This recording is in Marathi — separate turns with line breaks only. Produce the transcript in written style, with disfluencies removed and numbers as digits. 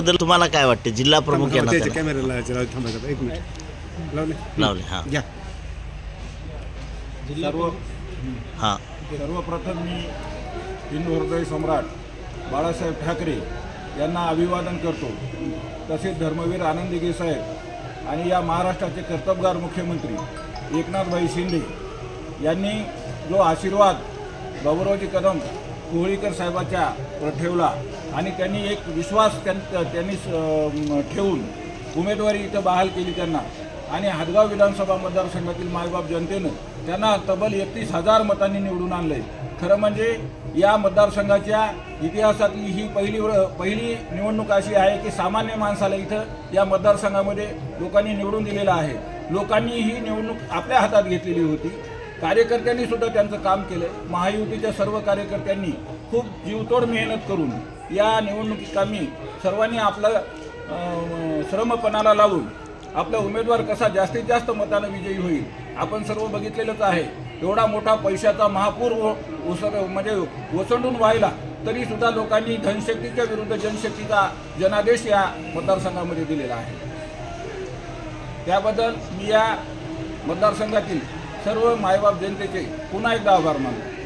बद्दल तुम्हाला काय वाटते? जिल्हा प्रमुख यांना लावले हां हां
सर्वप्रथम मी हिंदू हृदय सम्राट बाळासाहेब ठाकरे यांना अभिवादन करतो। तसेच धर्मवीर आनंदगी साहेब आणि या महाराष्ट्राचे कर्तबगार मुख्यमंत्री एकनाथभाई शिंदे यांनी जो आशीर्वाद बाबुरावजी कदम कोहळीकर साहेबाच्या ठेवला आणि त्यांनी एक विश्वास त्यांनी ठेवून उमेदवारी इथं बहाल केली त्यांना आणि हदगाव विधानसभा मतदारसंघातील मायबाप जनतेनं त्यांना तब्बल 31,000 मतांनी निवडून आणले। खरं म्हणजे या मतदारसंघाच्या इतिहासातली ही पहिली निवडणूक अशी आहे की सामान्य माणसाला इथं या मतदारसंघामध्ये लोकांनी निवडून दिलेलं आहे। लोकांनी ही निवडणूक आपल्या हातात घेतलेली होती। कार्यकर्त्यांनी सुद्धा त्यांचं काम केलं। महायुतीच्या सर्व कार्यकर्त्यांनी खूप जीवतोड मेहनत करून या निवडणुकीकामी सर्वांनी आपलं श्रमपणाला लावून आपला उमेदवार कसा जास्तीत जास्त मताने विजयी होईल आपण सर्व बघितलेलंच आहे। एवढा मोठा पैशाचा महापूर म्हणजे ओसंडून व्हायला तरी सुद्धा लोकांनी धनशक्तीच्या विरुद्ध जनशक्तीचा जनादेश या मतदारसंघामध्ये दिलेला आहे। त्याबद्दल मी या मतदारसंघातील सर्व मायबाप जनतेचे पुन्हा एकदा आभार मानतो।